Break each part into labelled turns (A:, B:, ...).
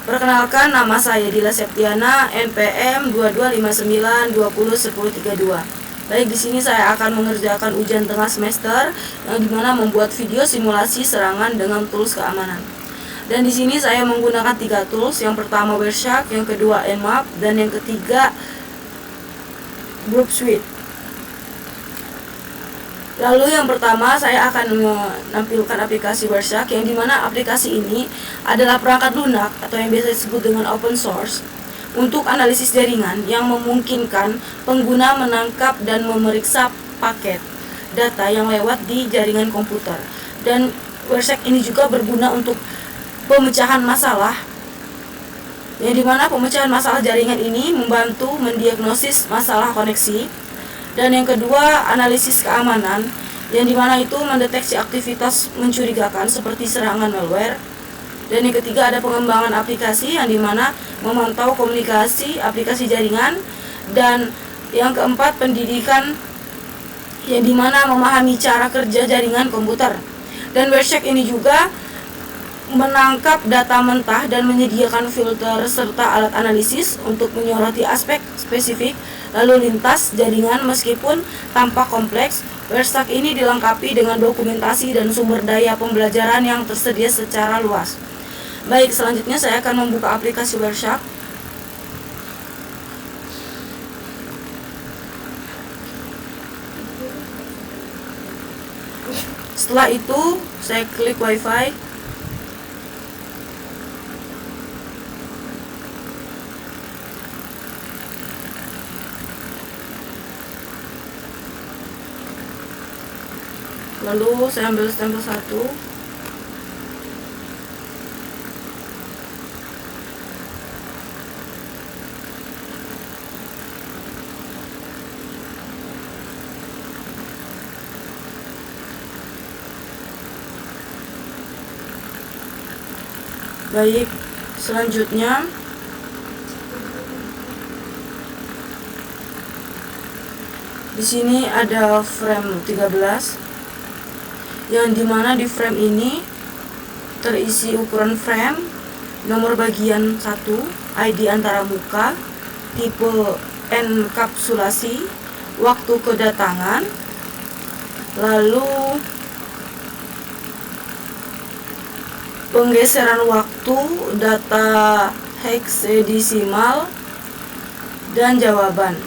A: Perkenalkan, nama saya Dila Septiana, NPM 2259201032. Baik, di sini saya akan mengerjakan ujian tengah semester yang dimana membuat video simulasi serangan dengan tools keamanan. Dan di sini saya menggunakan 3 tools. Yang pertama Wireshark, yang kedua Nmap, dan yang ketiga Group Suite. Lalu yang pertama saya akan menampilkan aplikasi Wireshark, yang dimana aplikasi ini adalah perangkat lunak atau yang biasa disebut dengan open source untuk analisis jaringan yang memungkinkan pengguna menangkap dan memeriksa paket data yang lewat di jaringan komputer. Dan Wireshark ini juga berguna untuk pemecahan masalah, yang dimana pemecahan masalah jaringan ini membantu mendiagnosis masalah koneksi. Dan yang kedua, analisis keamanan, yang dimana itu mendeteksi aktivitas mencurigakan seperti serangan malware. Dan yang ketiga, ada pengembangan aplikasi, yang dimana memantau komunikasi aplikasi jaringan. Dan yang keempat, pendidikan, yang dimana memahami cara kerja jaringan komputer. Dan Wireshark ini juga menangkap data mentah dan menyediakan filter serta alat analisis untuk menyoroti aspek spesifik lalu lintas jaringan. Meskipun tampak kompleks, Wireshark ini dilengkapi dengan dokumentasi dan sumber daya pembelajaran yang tersedia secara luas. Baik, selanjutnya saya akan membuka aplikasi Wireshark. Setelah itu, saya klik WiFi. Lalu saya ambil stempel 1. Baik, selanjutnya di sini ada frame 13, yang dimana di frame ini terisi ukuran frame, nomor bagian 1, ID antara muka, tipe enkapsulasi, waktu kedatangan, lalu penggeseran waktu, data heksadesimal, dan jawaban.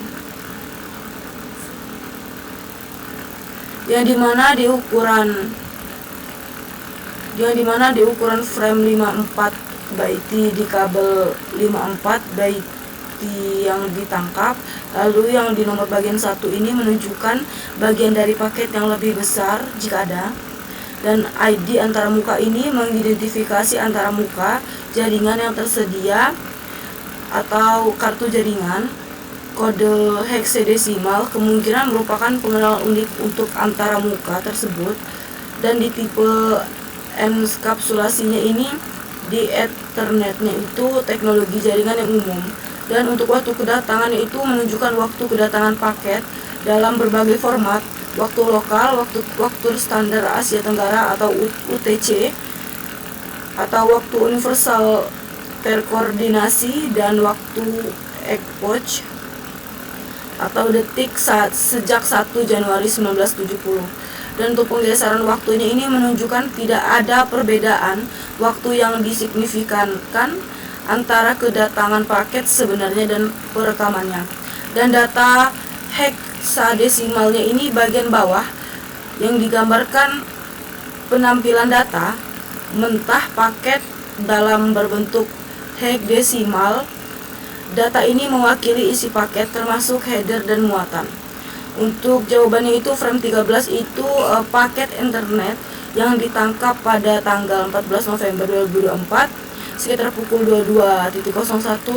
A: Yang dimana di ukuran frame 54 byte di kabel 54 byte yang ditangkap. Lalu yang di nomor bagian 1 ini menunjukkan bagian dari paket yang lebih besar jika ada. Dan ID antara muka ini mengidentifikasi antara muka jaringan yang tersedia atau kartu jaringan. Kode heksadesimal kemungkinan merupakan pengenalan unik untuk antara muka tersebut. Dan di tipe enkapsulasinya ini, di Ethernetnya itu teknologi jaringan yang umum. Dan untuk waktu kedatangannya itu menunjukkan waktu kedatangan paket dalam berbagai format: waktu lokal, waktu standar Asia Tenggara atau UTC, atau waktu universal terkoordinasi, dan waktu epoch atau detik sejak 1 Januari 1970. Dan untuk penggeseran waktunya ini menunjukkan tidak ada perbedaan waktu yang disignifikankan antara kedatangan paket sebenarnya dan perekamannya. Dan data heksadesimalnya ini bagian bawah, yang digambarkan penampilan data mentah paket dalam berbentuk heksadesimal. Data ini mewakili isi paket termasuk header dan muatan. Untuk jawabannya itu frame 13 itu paket internet yang ditangkap pada tanggal 14 November 2024 sekitar pukul 22.01.29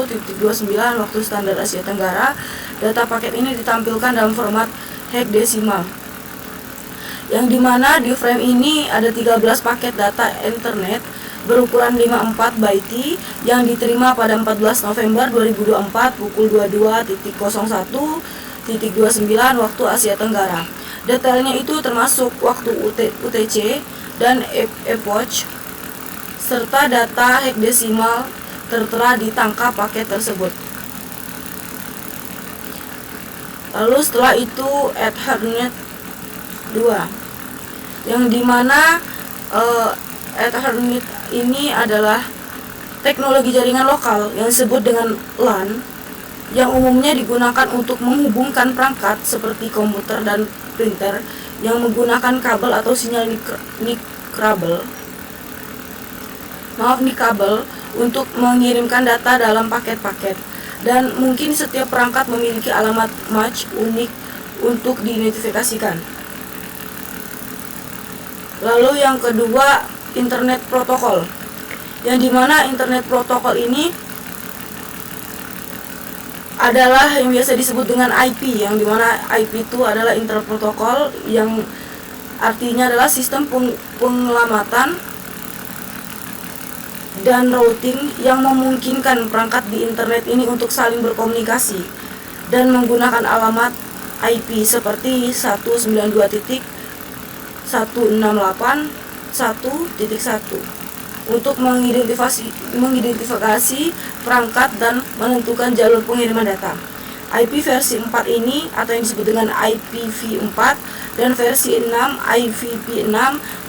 A: waktu standar Asia Tenggara. Data paket ini ditampilkan dalam format heksadesimal, yang dimana di frame ini ada 13 paket data internet berukuran 54 byte yang diterima pada 14 November 2024 pukul 22.01.29 waktu Asia Tenggara. Detailnya itu termasuk waktu UTC dan epoch serta data heksadesimal tertera di tangka paket tersebut. Lalu setelah itu Ethernet 2, yang dimana Ethernet ini adalah teknologi jaringan lokal yang disebut dengan LAN, yang umumnya digunakan untuk menghubungkan perangkat seperti komputer dan printer yang menggunakan kabel atau sinyal nikabel untuk mengirimkan data dalam paket-paket. Dan mungkin setiap perangkat memiliki alamat match unik untuk diidentifikasikan. Lalu yang kedua, Internet Protokol, yang dimana Internet Protokol ini adalah yang biasa disebut dengan IP, yang dimana IP itu adalah Internet Protokol, yang artinya adalah sistem pengelamatan dan routing yang memungkinkan perangkat di internet ini untuk saling berkomunikasi dan menggunakan alamat IP seperti 192.168.1.1 untuk mengidentifikasi perangkat dan menentukan jalur pengiriman data. IP versi 4 ini atau yang disebut dengan IPv4 dan versi 6 IVP6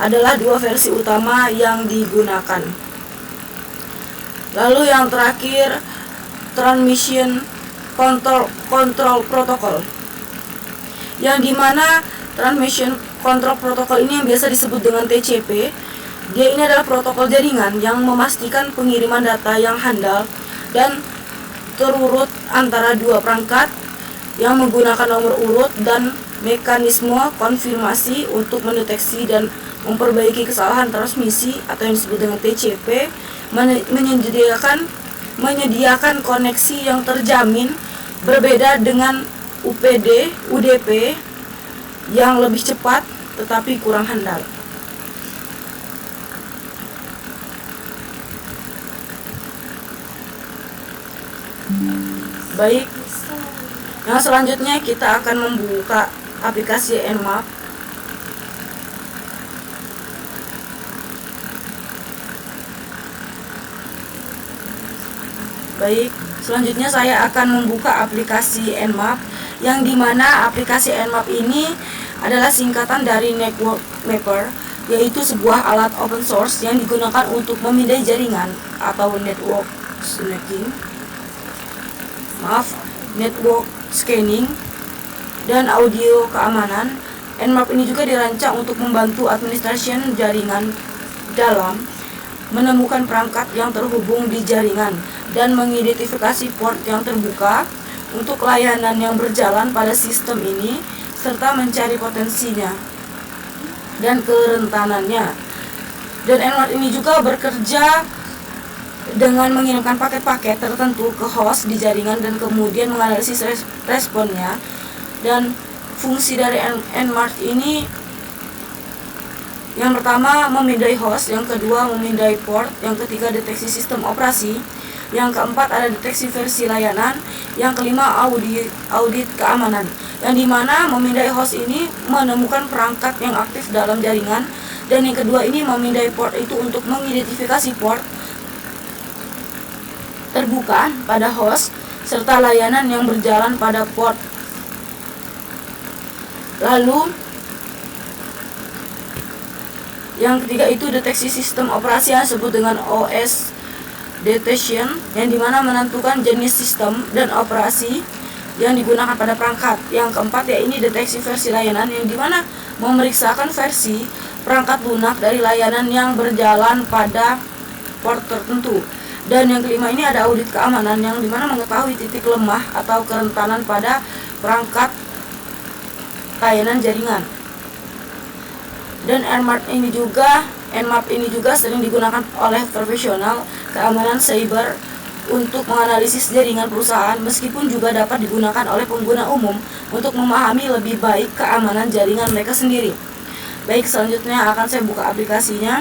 A: adalah dua versi utama yang digunakan. Lalu yang terakhir, Transmission Control Protocol, yang dimana Transmission Control Protocol ini yang biasa disebut dengan TCP. Dia ini adalah protokol jaringan yang memastikan pengiriman data yang handal dan terurut antara dua perangkat yang menggunakan nomor urut dan mekanisme konfirmasi untuk mendeteksi dan memperbaiki kesalahan transmisi atau yang disebut dengan TCP, menyediakan koneksi yang terjamin, berbeda dengan UDP yang lebih cepat tetapi kurang handal. Baik, yang selanjutnya kita akan membuka aplikasi Nmap. Baik, selanjutnya saya akan membuka aplikasi Nmap, yang dimana aplikasi Nmap ini adalah singkatan dari Network Mapper, yaitu sebuah alat open source yang digunakan untuk memindai jaringan atau network scanning dan audio keamanan. Nmap ini juga dirancang untuk membantu administrasi jaringan dalam menemukan perangkat yang terhubung di jaringan dan mengidentifikasi port yang terbuka untuk layanan yang berjalan pada sistem ini, serta mencari potensinya dan kerentanannya. Dan Nmap ini juga bekerja dengan mengirimkan paket-paket tertentu ke host di jaringan dan kemudian menganalisis responnya. Dan fungsi dari Nmap ini, yang pertama memindai host, yang kedua memindai port, yang ketiga deteksi sistem operasi, yang keempat ada deteksi versi layanan, yang kelima audit keamanan, yang dimana memindai host ini menemukan perangkat yang aktif dalam jaringan, dan yang kedua ini memindai port itu untuk mengidentifikasi port terbuka pada host serta layanan yang berjalan pada port. Lalu yang ketiga itu deteksi sistem operasi yang disebut dengan OS detection, yang dimana menentukan jenis sistem dan operasi yang digunakan pada perangkat. Yang keempat ya ini deteksi versi layanan, yang dimana memeriksakan versi perangkat lunak dari layanan yang berjalan pada port tertentu. Dan yang kelima ini ada audit keamanan, yang dimana mengetahui titik lemah atau kerentanan pada perangkat layanan jaringan. Dan Nmap ini juga sering digunakan oleh profesional keamanan cyber untuk menganalisis jaringan perusahaan, meskipun juga dapat digunakan oleh pengguna umum untuk memahami lebih baik keamanan jaringan mereka sendiri. Baik, selanjutnya akan saya buka aplikasinya.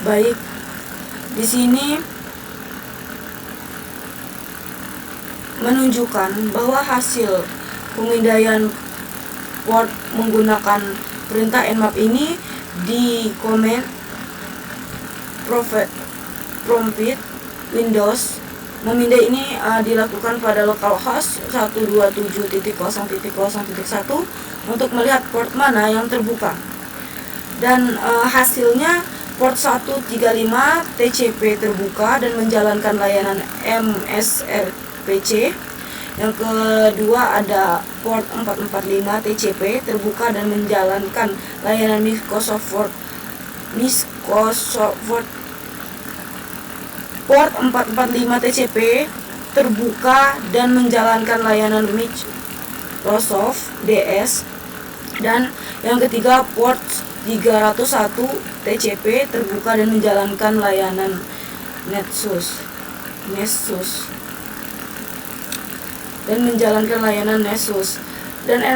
A: Baik, di sini menunjukkan bahwa hasil pemindaian port menggunakan perintah nmap ini di command prompt Windows. Memindai ini dilakukan pada localhost 127.0.0.1 untuk melihat port mana yang terbuka. Dan hasilnya port 135 TCP terbuka dan menjalankan layanan MSRPC. Yang kedua ada port 445 TCP terbuka dan menjalankan layanan Microsoft Word. Port 445 TCP terbuka dan menjalankan layanan Microsoft DS. Dan yang ketiga port 301 TCP terbuka dan menjalankan layanan Nessus dan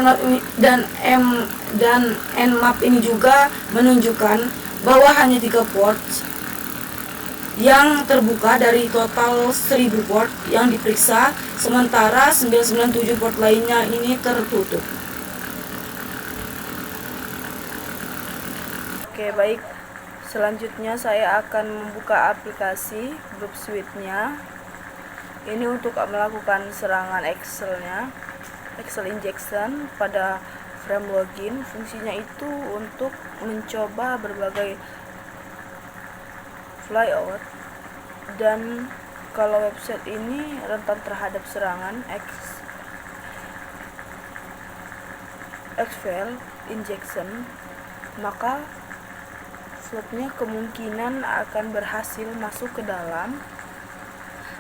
A: nmap ini juga menunjukkan bahwa hanya 3 port yang terbuka dari total 1000 port yang diperiksa, sementara 997 port lainnya ini tertutup. Oke, baik. Selanjutnya saya akan membuka aplikasi Group Suite-nya. Ini untuk melakukan serangan Excel injection pada frame login. Fungsinya itu untuk mencoba berbagai flyout, dan kalau website ini rentan terhadap serangan Excel injection, maka slotnya kemungkinan akan berhasil masuk ke dalam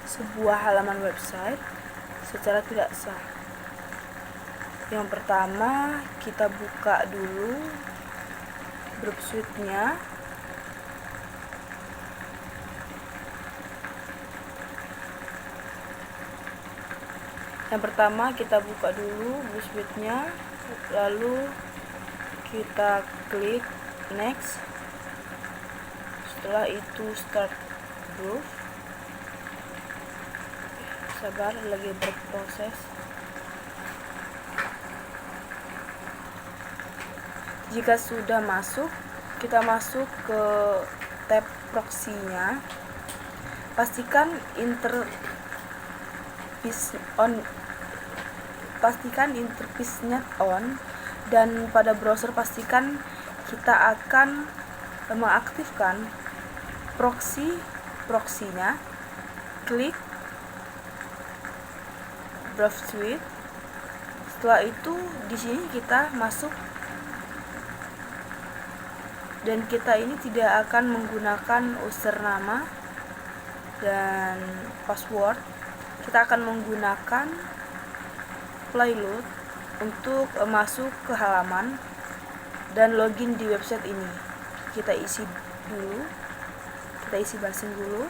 A: sebuah halaman website secara tidak sah. Yang pertama, kita buka dulu Group Suite-nya. Yang pertama kita buka dulu Group Suite-nya, lalu kita klik next. Setelah itu start group. Sabar, lagi berproses. Jika sudah masuk, kita masuk ke tab proxy-nya. Pastikan interface-nya on, dan pada browser pastikan kita akan mengaktifkan proxy-nya. Klik Browse Suite. Setelah itu di sini kita masuk, dan kita ini tidak akan menggunakan username dan password. Kita akan menggunakan payload untuk masuk ke halaman dan login di website ini. Kita isi basin dulu.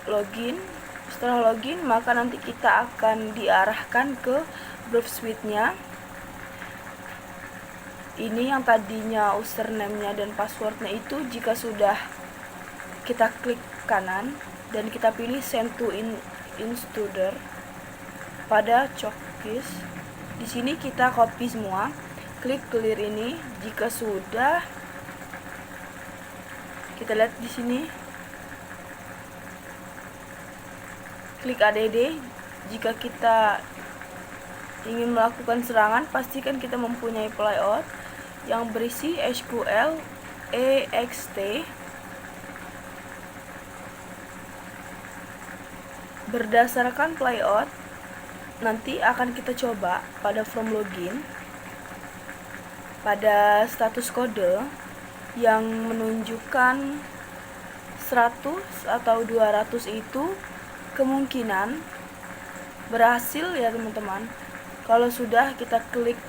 A: Login. Setelah login, maka nanti kita akan diarahkan ke Browse Suite-nya. Ini yang tadinya username-nya dan password-nya itu, jika sudah kita klik kanan dan kita pilih send to intruder pada cookies. Di sini kita copy semua. Klik clear ini. Jika sudah, kita lihat di sini. Klik add. Jika kita ingin melakukan serangan, pastikan kita mempunyai playout yang berisi SQL ext. Berdasarkan playout, nanti akan kita coba pada form login. Pada status kode yang menunjukkan 100 atau 200 itu kemungkinan berhasil ya teman-teman. Kalau sudah, kita klik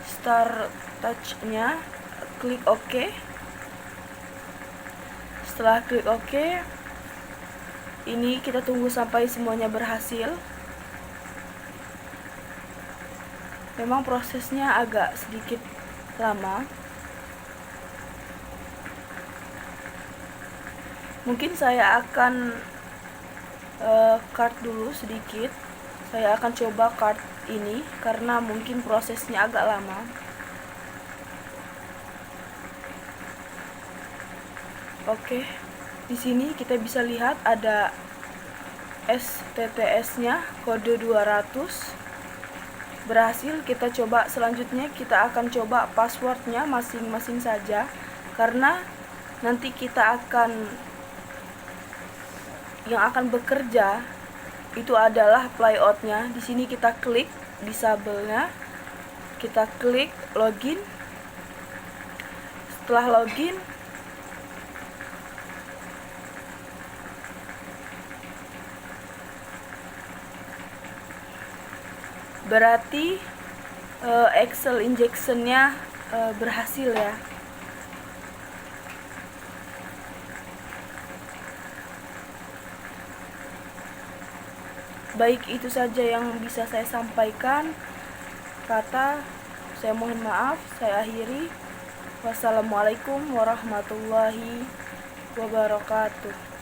A: start touch-nya, klik OK. Setelah klik OK, ini kita tunggu sampai semuanya berhasil. Memang prosesnya agak sedikit lama. Mungkin saya akan card dulu sedikit. Saya akan coba card ini karena mungkin prosesnya agak lama. Oke, di sini kita bisa lihat ada STTS-nya kode 200. Berhasil. Kita coba selanjutnya, kita akan coba passwordnya masing-masing saja karena nanti kita akan yang akan bekerja itu adalah playoutnya. Di sini kita klik disable-nya, kita klik login. Setelah login, berarti Excel injection-nya berhasil ya. Baik, itu saja yang bisa saya sampaikan. Saya mohon maaf, saya akhiri. Wassalamualaikum warahmatullahi wabarakatuh.